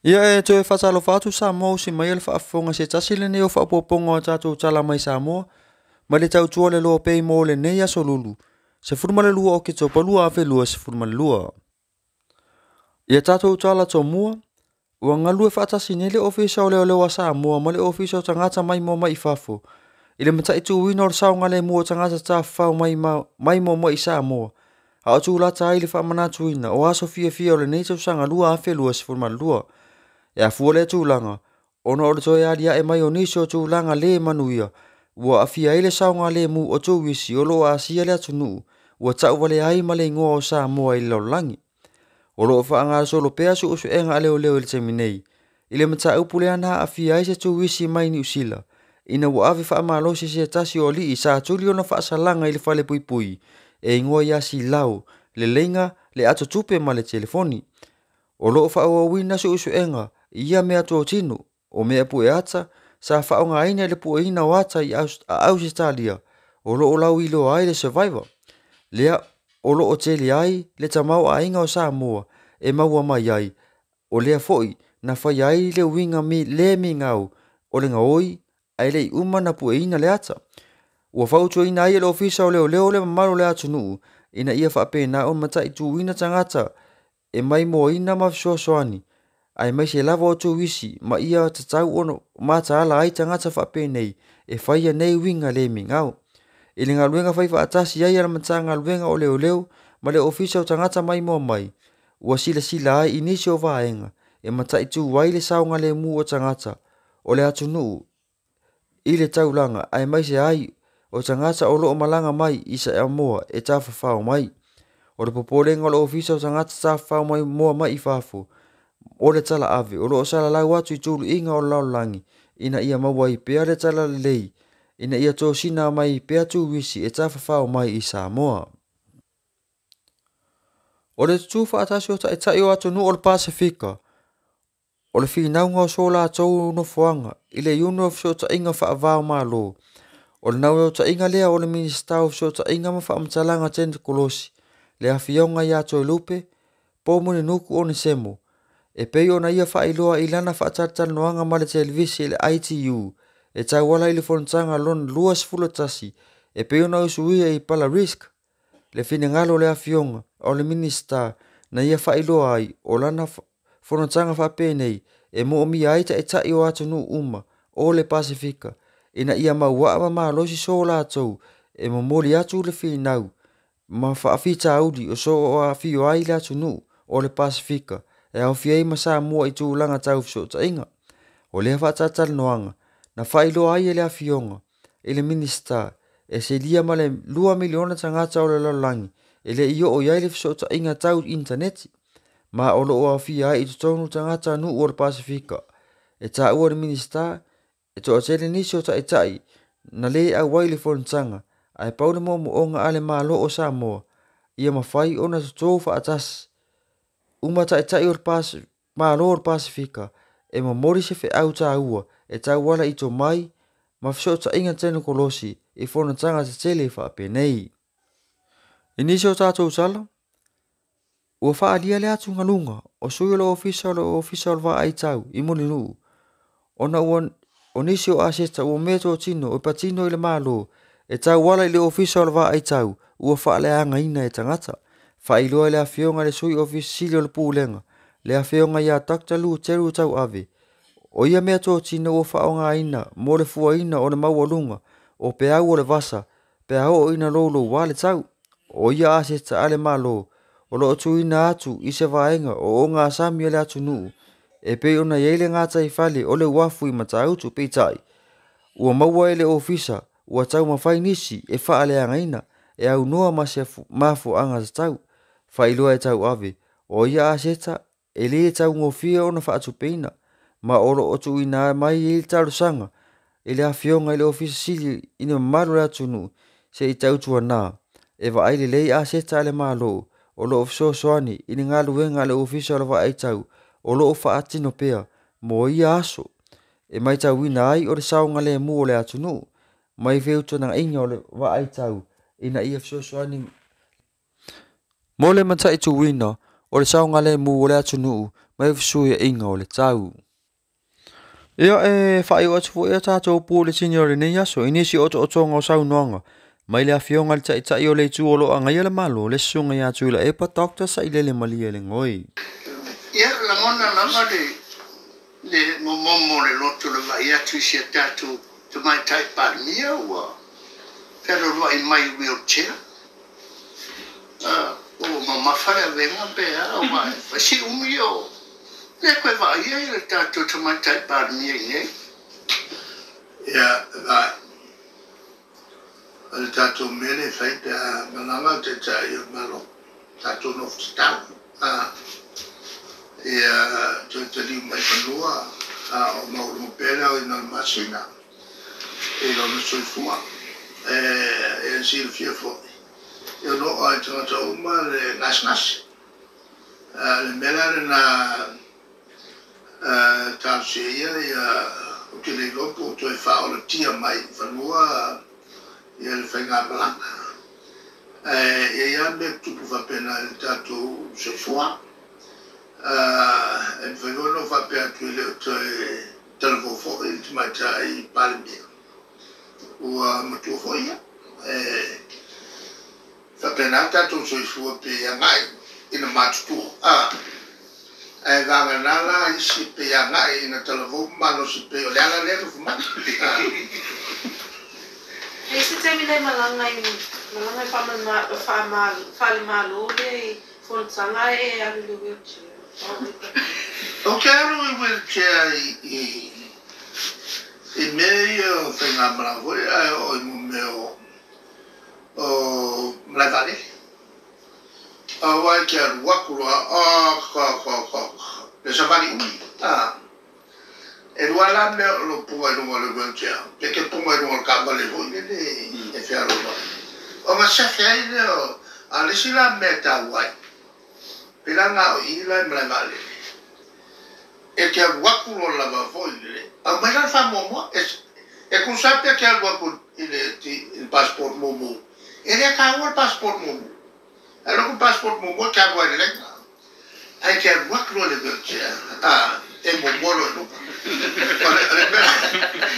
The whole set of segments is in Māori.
Ia e toe whatalo whatu sa mo si mai le whaafonga se tasile ne o whaapoponga o tātou tala mai sa mo. Ma le tau tua le loa pei mo le nei aso lulu. Se furumale lua o ke tau palua a lua se furumale lua. Ia tātou tala to mua. Ua ngalu e whaatasi ne le ofisa o leo leo a sa mua ma le ofisa o tangata mai mo mai fafo. Ile mata i tu wina o sao ngale mua o tangata ta whao mai mo mai sa mua. A o tu lata ai le whaamana tuina o aso fia o le nei tau sanga lua a lua se furumale lua. E a fuole tūlanga, ona o le toi adia e mai o nisi o tūlanga le manuia, ua a fia ele saunga le mu o tō wisi o lo a sia le atunu, ua tau wale ai ma le ingoa o sa mua i laulangi. O lo wha anga solo pea su usu enga a leo leo il teminei, ile mata upule ana a fia ai se tō wisi mai ni usila, ina ua ave wha amalosi se tasi o li i sa tuli ona wha asalanga i le whale pui pui, e ingoa ia si lau, le lenga, le ato tupe ma le telefoni. O lo wha awa wina su usu enga, ia mea tō tino, o mea pu e ata, sa whaonga aina le pu e ina o ata i Australia, o lo o lau ilo ai le survivor. Lea, o lo o tele ai, le tamau a inga o Samoa, e maua mai ai, o lea foi, na whai ai le winga le mi ngau, o le ngaoi, ai le uma na pu e ina le ata. Ua whautua ina ai le ofisa o leo le mamaro le atu nuu, ina ia whape na on mata i tu wina tangata, e mai mo ina mafisua soani, ai mai se lava o tō wisi, ma ia tatau ono mata ala ai tangata whape nei, e whaia nei winga le mi ngau. I le ngaluenga whaifa atasi ai ala mata ngaluenga o leo, ma le ofisa o tangata mai mo mai, ua sila ai inisi o vaenga, e mata i tū wai le saunga le mu o tangata, o le atu nuu, i le taulanga, ai mai se ai, o tangata o loo malanga mai isa e moa e tawhawhao mai. O le popolenga o le ofisa o tangata tawhawhao mai moa mai i whafo, o le tala ave, o lo sala lau atu i tūlu inga o laulangi, ina ia maua i pea le tala lei, ina ia tō sina mai i pea tū wisi e tawhawhao mai i Samoa. O le tutufa atasi o tai o atu nu o le Pasifika, o le whinaunga o sola atou no fuanga, i le iunu o fso ta inga whaavao malo, o le nau o ta inga lea o le minista o fso ta inga ma whaamtalanga tente kolosi, le awhionga i ato lupe, po mune nuku o ni semo, e pei ona ia whailoa i lana whaatartan noanga ma le televisi le ITU, e tau wala i le fontanga lon luas fulatasi, e pei ona usuia i pala risk, le fine ngalo le awhionga, o le minista, na ia whailoa ai, o lana fontanga whape nei, e mo mi aita e tai o atu nu uma, o le Pasifika, ina ia maua ma losi sola atou, e mo mori atu le finau, ma whaafita audi o so o a fio ai le atu nu, o le Pasifika, e au fiei masa mua i tūlanga tau fiso ta inga. O lea whaatatal noanga, na whailo ai e lea fionga, e le minista, e se lia ma le 2 miliona tangata o le lalangi, e le iyo o iai le fiso ta inga tau interneti. Ma o lo o au fia ai i tutonu tangata nu o le Pasifika, e ta ua le minista, e to atele nisi o ta etai, na le au waile fontanga, ai paule mo onga ale maa lo o Samoa, ia mawhai o na tutou whaatasi. Umata e tai or malo or Pasifika, e mamori se fe au ta ua, e tau wala i to mai, ma fisho ta inga tenu kolosi, e fona tanga te tele whaape nei. Inisi o tātou sala, ua whaalia le atu ngalunga, o sui lo official wa ai tau, i moni nuu. Ona ua onisi o aseta ua meto o tino, o patino i le malo, e tau wala i le official wa ai tau, ua whaale anga ina e tangata. Whailoa le awhionga le sui ofisili o le pūlenga, le awhionga ia Dr. Lu Teru tau ave. O ia mea tō tina ua whaonga ina, mo le fua ina o le maua lunga, o pe au o le vasa, pe au o ina lolo wale tau. O ia aseta ale malo, o lo tu ina atu i se vaenga o o ngā sami le atu nuu, e pe ona yeile ngāta i whale o le wafu i matautu peitai. Ua maua ele ofisa, ua tau mawhai nisi e whaale anga ina, e au noa mafu anga tau. Whailoa e tau ave, o ia aseta, e le tau ngofia o na whaatu peina, ma oro o tu ina mai i taru sanga, e le awhionga i le ofisa sili ina maru le atunu, se i tau tua nā, e wa aile lei aseta ale malo, o lo ofso soani, ina ngā luenga le ofisa o la wa ai tau, o lo whaatino pea, mo ia aso, e mai tau ina ai o le saunga le mu o le atunu, mai veuto na inga o le wa ai tau, ina ia ofso soani. Mo le mata i tu wina, o le saunga le mu o le atunu mai fsui inga o le tau. Ia whai o atu fo ia tātou pō le tini o le nei aso, inisi oto o sau noanga. Mai le awhionga le tai o le tu o lo anga ia le malo, le sunga ia tu la epa doctor sa ile le malia le ngoi. Ia la ngona lama le momomo le loto le vai atu si tātou te mai tai pārmia ua pero roi mai wheelchair. O mamawhare a venga pēa o mai, whasi umi o. Le koe vai ia le tātou te mai tai pārmia i nei. Ia, vai. Le tātou mele whaita mananga te tai o malo. Tātou no te tau. Ia, te liu mai panua. O mauru mo pēra o ina masina. E lona soifua. E si le fia fo. Ia no ai tangata uma le ngas. Le mela le na tātou ia o ke le lopo to e whao le tia mai whanua ia le whainga malanga. Ia me tupu whapena le tātou soifua. E whaingono whapea tui leo toi talako fo i te mai tai palimia. Ua matua fo ia. Whapena tātou soifua pe ia ngai ina mātutua. E ganga nala isi pe ia ngai ina talako malo si pe o leala lero fumati. E se te minei malangai whale malo le fontanga e aru le wheelchair. O ke aru i wheelchair i mei o whainga marawhoi ai o i mume o Mlaivale. A wai ke aru wakurua le savali ui. E rua la mea o lo punga i runga le wheelchair. Pe ke punga i runga le kāwale hoi e whiaro wai. O ngā sefe ai leo a lesi la mea tā wai. Pilanga o ila Mlaivale. E ke wakuro lava foi le. A mai la fa momo e kun sape ke wakuro il passport momo. E le ka o passport momo. E lo passport momo ke agua le. Ai ke wakuro le belche. E momo lo no.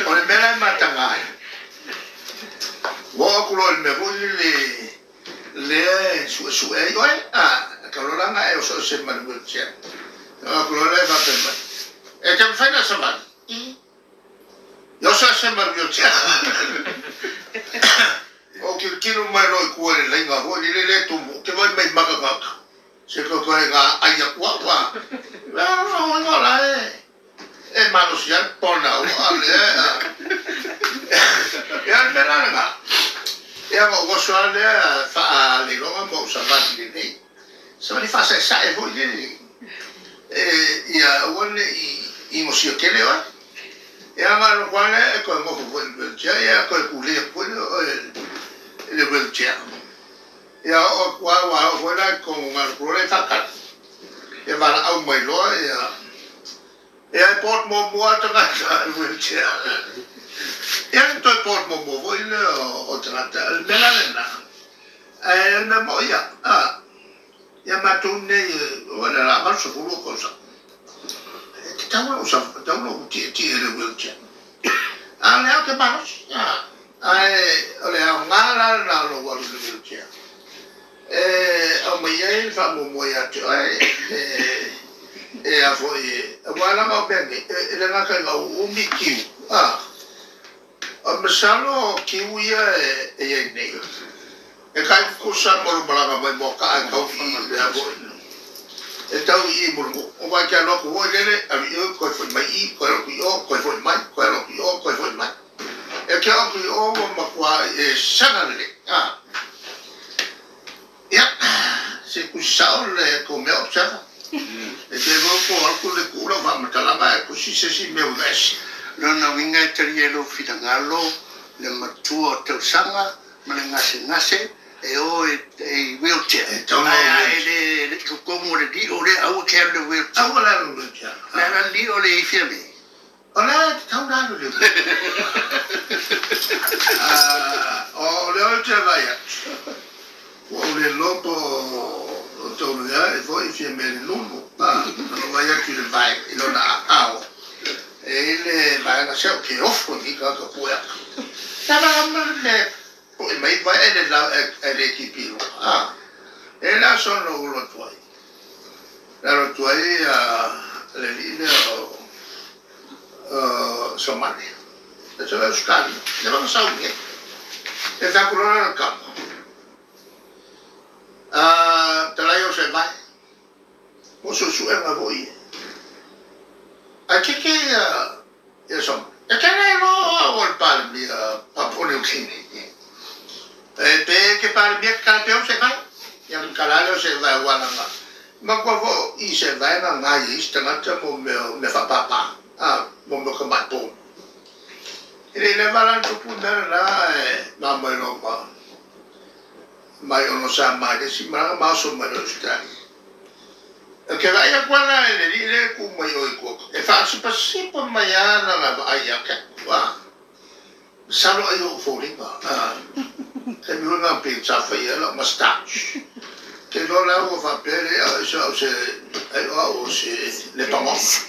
Ole mera matanga. Wakuro le me le su e oi kaloranga e o so se manubulche. Kaloranga va per e te fai na sabat. Yo so se manubulche. O que kilo mai no ku le lenga ho le tu ke vai mai maka. Se ko ko nga ai kwa. No la e malos ya pona o ale. Ya meranga. Ya go so ale fa le longa mo sabat ni. Sama ni fasa sa e voi ni ia one i mo sio kele wa ia ma lo kwale e ko mo ko el ja ia ko ku le ko le bel ja ia o wa la ko ma ko le fakat ia va au mai lo ia port mo ta ka el ja ia to port mo voi le o trata el melanena na mo ia ia matune ora la marso puro cosa tawo ti le wheelchair ale ke manos ole ngala na lo wa le wheelchair o mai fa mo ya to a foi wala ma bene le na ka o mi ki o mesalo ki uia e nei e kai kusa mo bala mai mo ka ka fi le avo e tau I mo o vai ka no ko le a yo ko foi mai ko foi mai ko foi mai e ka o ma kwa e sana le ya se kusa le ko me observa e te vo ko alko le kula va ma kala mai ko si me o des Lona winga te yelo fitangalo le matua te sanga ngase e o e wheelchair e le como le di o le au ke le wheelchair au la lo wheelchair la li o le fiame ola tau na lo o le wheelchair vai o le lopo o to ya e foi fie me nunu no vai aqui le vai e lo na ao ele vai na seu que ofo ni ka ka puia tava me poi mai vai ele la ele equipe ele a sono lo tuai la tuai le linee Somalia e c'è lo scalo ne vanno saudi e fa corona al campo te la io se vai mosso su è una voi a che insomma e che ne lo vuol parli a pone un chini e perché parli a campione se vai e un calalo se vai guarda ma qua i se vai na ngai sta na mo me fa papà mo me come po e le varan tu punta la ma no mai non sa mai che si ma so ma lo sta che vai a guardare le dire come io e faccio passivo mai na vai a che qua salo io fuori che mi una pizza fai la mustache che non l'avevo fa bene se le pomos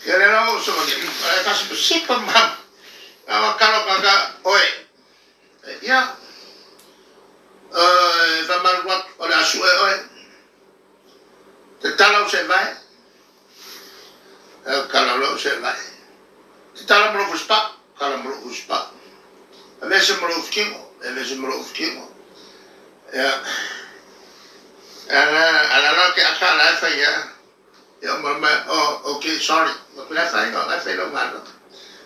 che ne l'avevo solo faccio passivo ma caro caga oi ya va mal wat ora su oi te tala se vai calo se vai te tala mo fuspa calo mo fuspa a veces mo ufkimo ya alla che acá la fa ya io ma ok sorry ma la fa lo mano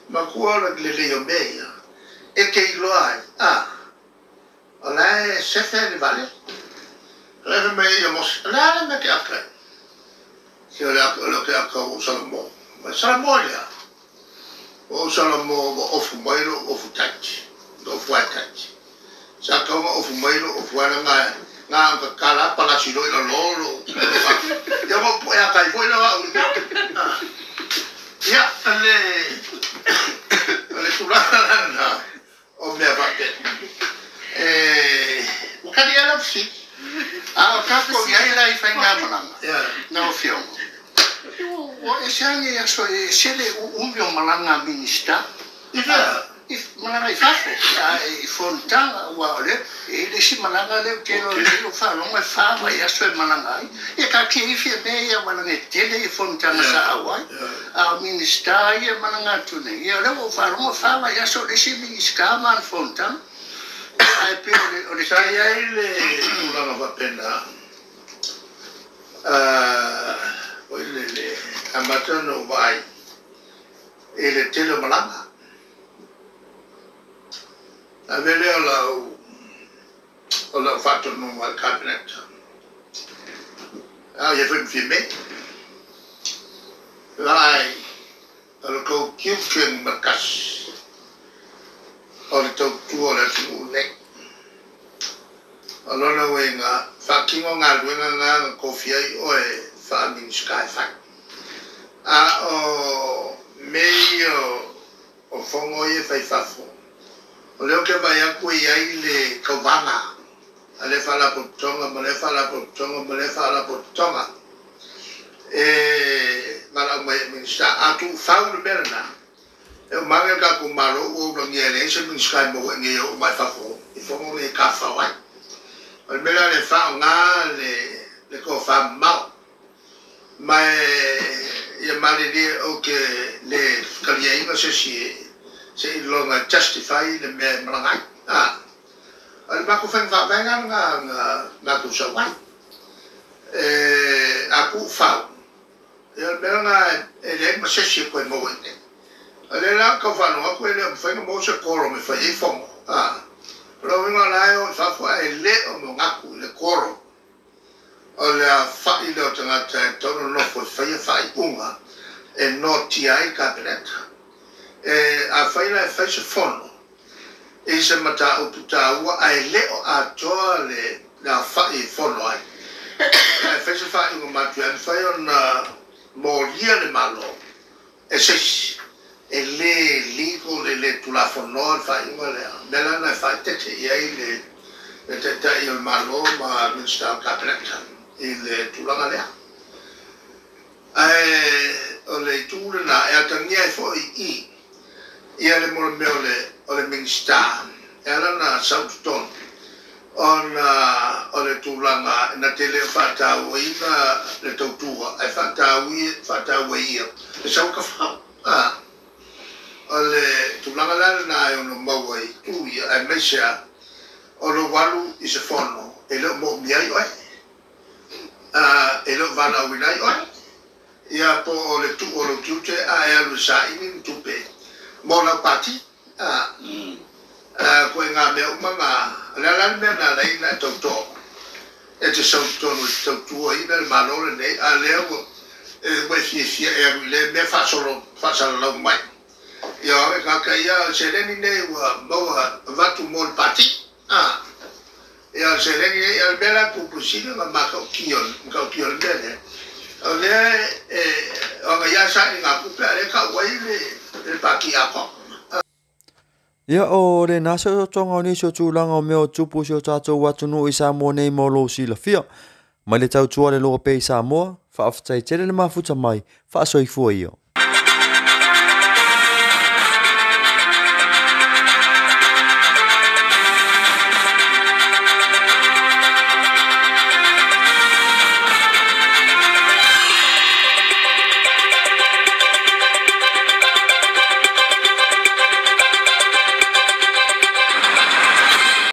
ma cuore le io meglio e che lo hai lei se fa di vale lei meglio la me che acca io lo che acca usiamo ma sarà ya usiamo o fumailo o futacci o fuatacci sa come o fumailo o fuana nga kala pala silo ilo lolo ya mo po ya kai foi na ya ale tulana o me va o kadi ala fsi ka ko ya ila i fa ngama na o fio o esani ya so sele umbio malanga minista malanga i fafe i fontanga wa ole e le si malanga le ke lo fa lo ma fa wa ya so malanga e ka ki fi me ya malanga tele i fontanga sa awai a minista ya malanga tune ya le fa lo ma fa wa ya so le si minista man fontanga ai pe ole sa ya ile una va pena le amatano vai e le tele malanga avere ho fatto il numero al cabinet io fui in fiume lai ho chiuso in mercas ho detto tu ora tu ne allora venga fa chi non ha venga coffee o fa min sky fa meglio o fongo e fai fa o leo ke vai a kui ai le kauvanga ale fala potonga male fala potonga mala mai minsta atu faul berna e manga ka ku maro o no ngele se min sky mo nge o mai fa fo i fo mo e ka fa wai al mela le fa nga le ko fa ma mai e male di o ke le kalia inga se se lo nga justify le me malangai al ba ko fa venga nga tu sa wai aku fa e bela nga ele ma se si ko mo wente ale la ko fa no ko ele fa mo se koro me fa i fo lo venga la o fa fa ele o mo ngaku le koro ole fa i lo tanga to no fo fa i unga e no ti ai cabinet a faila e fai se fono e se mata o puta ua ai leo a toa le na fai fono ai e fai se fai un matu e fai una moria le malo e se e le ligo le tula fono fai una le bella na fai tete e ai le tete il malo ma min sta cabretta ile tulanga lea ole tūre nā e atangia e fo i ia le mora mea ole Mingstar e alana Southton ole tūlanga na te leo whātau ina le tautua e whātau ia e sau ka whau ole tūlanga lana nā e ono maua i tūia e meisea olo walu i se whono e leo mo miai oe e leo vana winai oe ia po ole tu olo kiute a e alu sa ini tupe mo la pati ko nga me umanga la me na lai na toto e te so tonu tu ina le malore nei a leo e we si e le me fa solo mai ia e ka ia se le nei wa mo va tu mo pati ia se le nei al bela pupusina ma ka kion bene ole o ya sa nga pupe ale ka wai le paki ako ia o le nasa o tonga ni so tūlanga o mea o tupu si o tātou watunu i Samoa nei mo lo si la fia. Mai le tau tua le loa pe Samoa, whaaftai tere le mafuta mai, whaasoi fua ia.